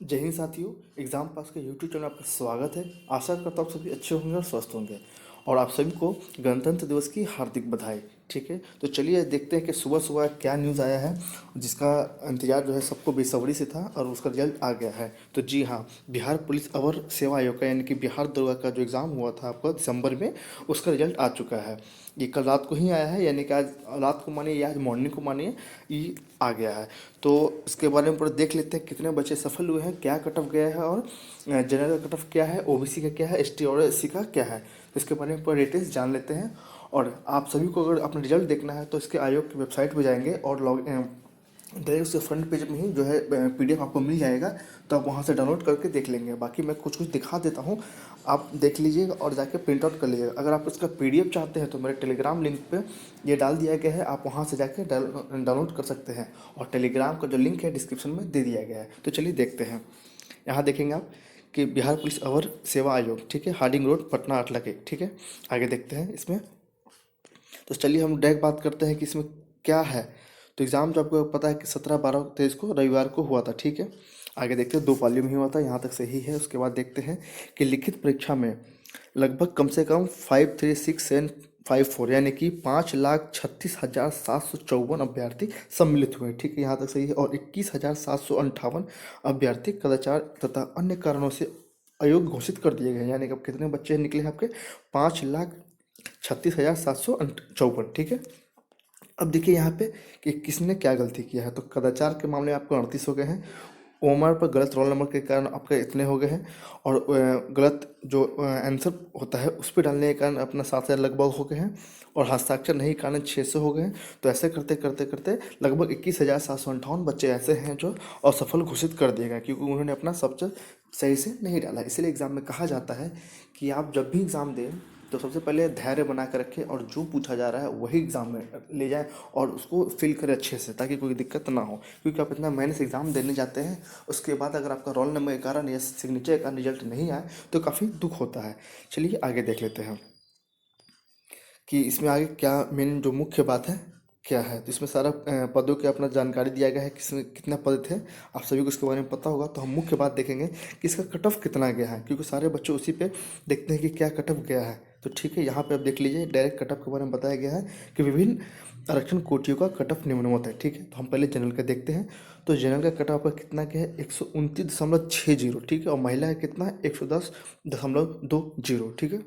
जय हिंद साथियों। Exam pass के यूट्यूब चैनल में आपका स्वागत है। आशा करता हूँ आप सभी अच्छे होंगे और स्वस्थ होंगे और आप सभी को गणतंत्र दिवस की हार्दिक बधाई। ठीक है, तो चलिए देखते हैं कि सुबह सुबह क्या न्यूज़ आया है, जिसका इंतजार जो है सबको बेसब्री से था और उसका रिजल्ट आ गया है। तो जी हाँ, बिहार पुलिस अवर सेवा आयोग का यानी कि बिहार दरोगा का जो एग्ज़ाम हुआ था आपका दिसंबर में, उसका रिजल्ट आ चुका है। ये कल रात को ही आया है, यानी कि आज रात को मानिए या आज मॉर्निंग को मानिए, ये आ गया है। तो इसके बारे में पूरा देख लेते हैं, कितने बच्चे सफल हुए हैं, क्या कट ऑफ गया है और जनरल का कट ऑफ क्या है, ओबीसी का क्या है, एसटी और एससी का क्या है। तो इसके बारे में पूरा डिटेल्स जान लेते हैं। और आप सभी को अगर अपना रिजल्ट देखना है तो इसके आयोग की वेबसाइट पर जाएंगे और डायरेक्ट उसके फ्रंट पेज में ही जो है पीडीएफ आपको मिल जाएगा। तो आप वहाँ से डाउनलोड करके देख लेंगे। बाकी मैं कुछ कुछ दिखा देता हूँ, आप देख लीजिएगा और जाके प्रिंट आउट कर लीजिएगा। अगर आप इसका पीडीएफ चाहते हैं तो मेरे टेलीग्राम लिंक पे ये डाल दिया गया है, आप वहाँ से जाके डाउनलोड कर सकते हैं। और टेलीग्राम का जो लिंक है डिस्क्रिप्शन में दे दिया गया है। तो चलिए देखते हैं। यहाँ देखेंगे आप कि बिहार पुलिस अवर सेवा आयोग, ठीक है, हार्डिंग रोड पटना 8 लगे। ठीक है, आगे देखते हैं इसमें। तो चलिए हम डायरेक्ट बात करते हैं कि इसमें क्या है। तो एग्ज़ाम जो आपको पता है कि 17, 12, 23 को रविवार को हुआ था। ठीक है, आगे देखते हैं, 2 पालियों में ही हुआ था, यहाँ तक सही है। उसके बाद देखते हैं कि लिखित परीक्षा में लगभग कम से कम 536754 यानी कि 5,36,754 अभ्यर्थी सम्मिलित हुए। ठीक है, यहाँ तक सही है। और 21,758 अभ्यर्थी कदाचार तथा अन्य कारणों से अयोग्य घोषित कर दिए गए। यानी कि अब कितने बच्चे निकले हैं आपके? 5,36,754। ठीक है, अब देखिए यहाँ पे कि किसने क्या गलती किया है। तो कदाचार के मामले में आपको 38 हो गए हैं। ओमर पर गलत रोल नंबर के कारण आपके इतने हो गए हैं। और गलत जो आंसर होता है उस पर डालने के कारण अपना 7,000 लगभग हो गए हैं। और हस्ताक्षर नहीं के कारण 600 हो गए हैं। तो ऐसे करते करते करते लगभग 21,758 बच्चे ऐसे हैं जो असफल घोषित कर दिए गए, क्योंकि उन्होंने अपना शब्द सही से नहीं डाला। इसलिए एग्ज़ाम में कहा जाता है कि आप जब भी एग्ज़ाम दें तो सबसे पहले धैर्य बना कर रखें और जो पूछा जा रहा है वही एग्ज़ाम में ले जाएं और उसको फिल करें अच्छे से, ताकि कोई दिक्कत ना हो। क्योंकि आप इतना मेहनत से एग्ज़ाम देने जाते हैं, उसके बाद अगर आपका रोल नंबर के कारण या सिग्नेचर का रिजल्ट नहीं आए तो काफ़ी दुख होता है। चलिए आगे देख लेते हैं कि इसमें आगे क्या मेन जो मुख्य बात है क्या है। तो इसमें सारा पदों की अपना जानकारी दिया गया है, किसमें कितने पद थे, आप सभी को इसके बारे में पता होगा। तो हम मुख्य बात देखेंगे कि इसका कट ऑफ कितना गया है, क्योंकि सारे बच्चे उसी पे देखते हैं कि क्या कट ऑफ गया है। तो ठीक है, यहाँ पे आप देख लीजिए, डायरेक्ट कट ऑफ के बारे में बताया गया है कि विभिन्न आरक्षण कोटियों का कट ऑफ निम्नवत है। ठीक है, तो हम पहले जनरल का देखते हैं। तो जनरल का कट ऑफ का कितना क्या है? 129.60। ठीक है, और महिला है कितना है? 110.20। ठीक है,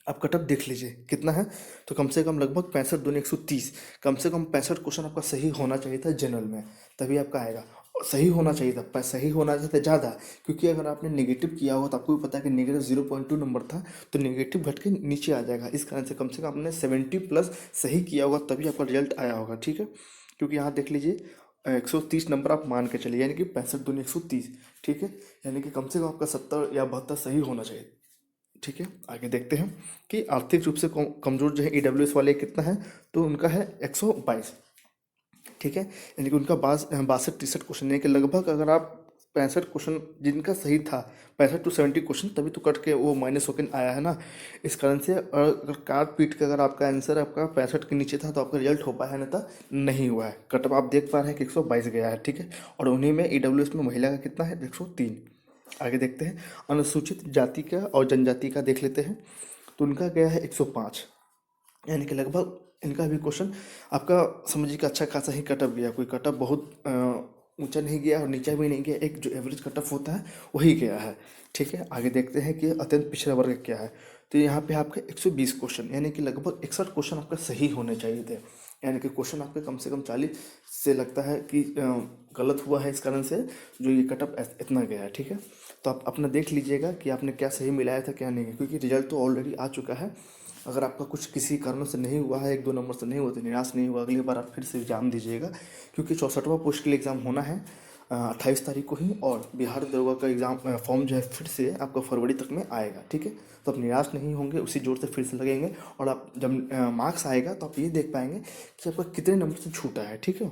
आप कट ऑफ देख लीजिए कितना है। तो कम से कम लगभग 65 दूनी 130, कम से कम 65 क्वेश्चन आपका सही होना चाहिए था जनरल में, तभी आपका आएगा। और सही होना चाहिए था, पर सही होना चाहिए था ज़्यादा, क्योंकि अगर आपने नेगेटिव किया हो तो आपको भी पता है कि नेगेटिव 0.2 नंबर था, तो नेगेटिव घट के नीचे आ जाएगा। इस कारण से कम आपने 70+ सही किया होगा तभी आपका रिजल्ट आया होगा। ठीक है, क्योंकि यहाँ देख लीजिए 130 नंबर आप मान के चलिए, यानी कि 65 दूनी 130। ठीक है, यानी कि कम से कम आपका 70 या 72 सही होना चाहिए। ठीक है, आगे देखते हैं कि आर्थिक रूप से कमजोर जो है ईडब्ल्यूएस वाले कितना है। तो उनका है 122। ठीक है, यानी कि उनका 62-63 क्वेश्चन, यानी कि लगभग अगर आप 65 क्वेश्चन जिनका सही था, 65 to 70 क्वेश्चन, तभी तो कट के वो माइनस होकर आया है ना। इस कारण से अगर काट पीट के अगर आपका आंसर आपका 65 के नीचे था तो आपका रिजल्ट हो पाया है, ना था नहीं हुआ है। कट आप देख पा रहे हैं कि 122 गया है। ठीक है, और उन्हीं में ईडब्ल्यूएस में महिला का कितना है? 103। आगे देखते हैं, अनुसूचित जाति का और जनजाति का देख लेते हैं। तो उनका गया है 105, यानी कि लगभग इनका भी क्वेश्चन आपका समझिए कि अच्छा खासा ही कटअप गया। कोई कटअप बहुत ऊंचा नहीं गया और नीचा भी नहीं गया, एक जो एवरेज कटअप होता है वही गया है। ठीक है, आगे देखते हैं कि अत्यंत पिछड़ा वर्ग क्या है। तो यहाँ पे आपके 120 क्वेश्चन, यानी कि लगभग 61 क्वेश्चन आपका सही होने चाहिए थे। यानी कि क्वेश्चन आपके कम से कम 40 से लगता है कि गलत हुआ है, इस कारण से जो ये कटअप इतना गया है। ठीक है, तो आप अपना देख लीजिएगा कि आपने क्या सही मिलाया था क्या नहीं, क्योंकि रिजल्ट तो ऑलरेडी आ चुका है। अगर आपका कुछ किसी कारणों से नहीं हुआ है, 1-2 नंबर से नहीं हुआ, तो निराश नहीं हुआ, अगली बार आप फिर से एग्ज़ाम दीजिएगा। क्योंकि 64वां पोस्ट के लिए एग्ज़ाम होना है 28 तारीख को ही। और बिहार दरोगा का एग्ज़ाम फॉर्म जो है फिर से आपका फरवरी तक में आएगा। ठीक है, तो आप निराश नहीं होंगे, उसी जोर से फिर से लगेंगे। और आप जब मार्क्स आएगा तो आप ये देख पाएंगे कि आपका कितने नंबर से छूटा है। ठीक है,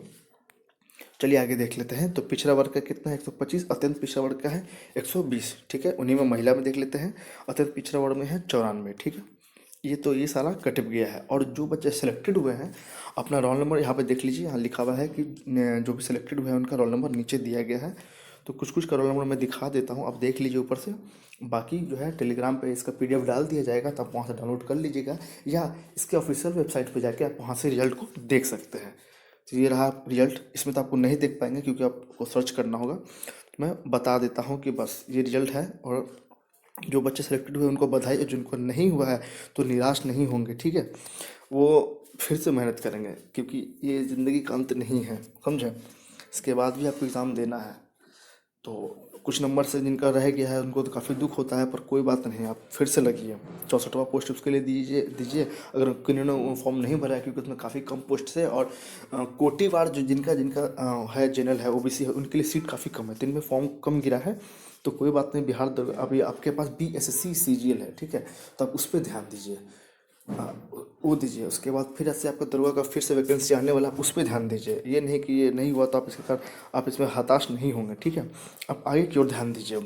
चलिए आगे देख लेते हैं। तो पिछड़ा वर्ग का कितना है? 125। अत्यंत पिछड़ा वर्ग का है 120। ठीक है, उन्हीं में महिला में देख लेते हैं। अत्यंत पिछड़ा वर्ग में है 94। ठीक है, ये सारा कट गया है। और जो बच्चे सेलेक्टेड हुए हैं अपना रोल नंबर यहाँ पे देख लीजिए, यहाँ लिखा हुआ है कि जो भी सिलेक्टेड हुए हैं उनका रोल नंबर नीचे दिया गया है। तो कुछ कुछ का रोल नंबर मैं दिखा देता हूँ, आप देख लीजिए ऊपर से। बाकी जो है टेलीग्राम पे इसका पीडीएफ डाल दिया जाएगा, तो आप वहाँ से डाउनलोड कर लीजिएगा, या इसके ऑफिशियल वेबसाइट पे जाके आप वहाँ से रिजल्ट को देख सकते हैं। तो ये रहा रिजल्ट। इसमें तो आपको नहीं देख पाएंगे क्योंकि आपको सर्च करना होगा। तो मैं बता देता हूँ कि बस ये रिजल्ट है, और जो बच्चे सेलेक्टेड हुए उनको बधाई, और जिनको नहीं हुआ है तो निराश नहीं होंगे, ठीक है। वो फिर से मेहनत करेंगे, क्योंकि ये ज़िंदगी का अंत नहीं है, समझे। इसके बाद भी आपको एग्ज़ाम देना है। तो कुछ नंबर से जिनका रह गया है उनको तो काफ़ी दुख होता है, पर कोई बात नहीं, आप फिर से लगिए। 64वां पोस्ट उसके लिए दीजिए। अगर किन्होंने फॉर्म नहीं भरा है, क्योंकि उसमें काफ़ी कम पोस्ट है, और कोटिवार जो जिनका जिनका है, जनरल है, ओबीसी है, उनके लिए सीट काफ़ी कम है, तो इनमें फॉर्म कम गिरा है। तो कोई बात नहीं, अभी आपके पास BSSC CGL है, ठीक है, तो आप उस पर ध्यान दीजिए। वो दीजिए। उसके बाद फिर ऐसे आपका दरोगा का फिर से वैकेंसी आने वाला, आप उस पर ध्यान दीजिए। ये नहीं कि ये नहीं हुआ तो आप इसके कारण आप इसमें हताश नहीं होंगे, ठीक है। आप आगे की ओर ध्यान दीजिए,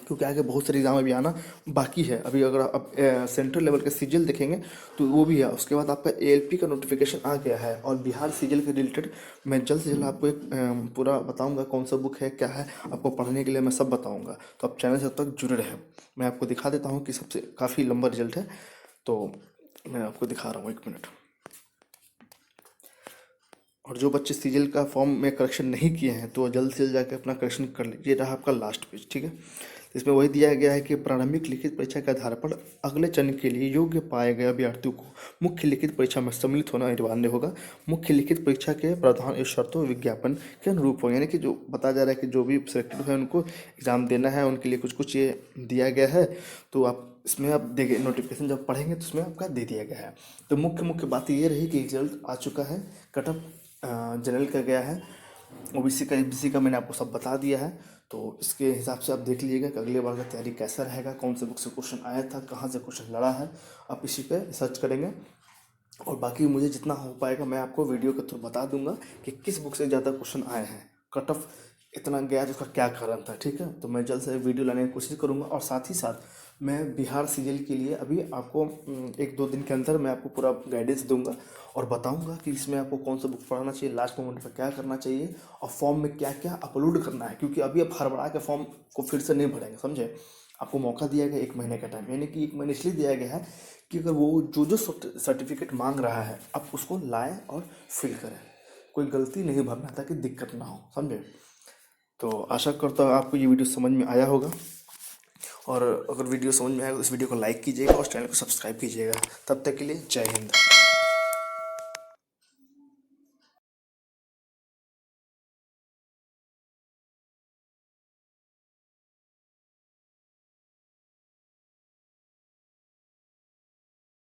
क्योंकि आगे बहुत सारे एग्जाम अभी आना बाकी है। अभी अगर आप सेंट्रल लेवल का सीजीएल देखेंगे तो वो भी है। उसके बाद आपका ALP का नोटिफिकेशन आ गया है, और बिहार सीजीएल के रिलेटेड मैं जल्द से जल्द आपको एक पूरा बताऊंगा कौन सा बुक है, क्या है, आपको पढ़ने के लिए मैं सब बताऊंगा। तो आप चैनल से अब तक जुड़े रहें। मैं आपको दिखा देता हूँ कि सबसे काफ़ी लंबा रिजल्ट है, तो मैं आपको दिखा रहा हूँ, 1 मिनट। और जो बच्चे सीजीएल का फॉर्म में करेक्शन नहीं किए हैं तो जल्द से जल्द जाकर अपना करेक्शन कर लीजिए। रहा आपका लास्ट पेज, ठीक है। इसमें वही दिया गया है कि प्रारंभिक लिखित परीक्षा के आधार पर अगले चरण के लिए योग्य पाए गए अभ्यर्थियों को मुख्य लिखित परीक्षा में सम्मिलित होना अनिवार्य होगा। मुख्य लिखित परीक्षा के प्रावधान इस शर्तों विज्ञापन के अनुरूप हो, यानी कि जो बताया जा रहा है कि जो भी सिलेक्टेड है उनको एग्ज़ाम देना है, उनके लिए कुछ कुछ ये दिया गया है। तो आप इसमें आप देखिए, नोटिफिकेशन जब पढ़ेंगे तो उसमें आपका दे दिया गया है। तो मुख्य मुख्य बात ये रही कि रिजल्ट आ चुका है, कट ऑफ जनरल का गया है, ओबीसी का एसबीसी का मैंने आपको सब बता दिया है। तो इसके हिसाब से आप देख लीजिएगा कि अगले बार का तैयारी कैसा रहेगा, कौन से बुक से क्वेश्चन आया था, कहाँ से क्वेश्चन लड़ा है, आप इसी पे रिसर्च करेंगे। और बाकी मुझे जितना हो पाएगा मैं आपको वीडियो के थ्रू बता दूंगा कि किस बुक से ज़्यादा क्वेश्चन आए हैं, कट ऑफ इतना गया तो उसका क्या कारण था, ठीक है। तो मैं जल्द से वीडियो लाने की कोशिश करूंगा, और साथ ही साथ मैं बिहार सीजीएल के लिए अभी आपको 1-2 दिन के अंदर मैं आपको पूरा गाइडेंस दूंगा, और बताऊंगा कि इसमें आपको कौन सा बुक पढ़ना चाहिए, लास्ट मोमेंट पर क्या करना चाहिए, और फॉर्म में क्या क्या अपलोड करना है। क्योंकि अभी आप हड़बड़ा के फॉर्म को फिर से नहीं भरेंगे, समझे। आपको मौका दिया गया 1 महीने का टाइम, यानी कि 1 महीने इसलिए दिया गया है कि अगर वो जो जो सर्टिफिकेट मांग रहा है आप उसको लाएं और फिल करें, कोई गलती नहीं भरना ताकि दिक्कत ना हो, समझे। तो आशा करता हूँ आपको ये वीडियो समझ में आया होगा, और अगर वीडियो समझ में आया तो इस वीडियो को लाइक कीजिएगा और चैनल को सब्सक्राइब कीजिएगा। तब तक के लिए जय हिंद।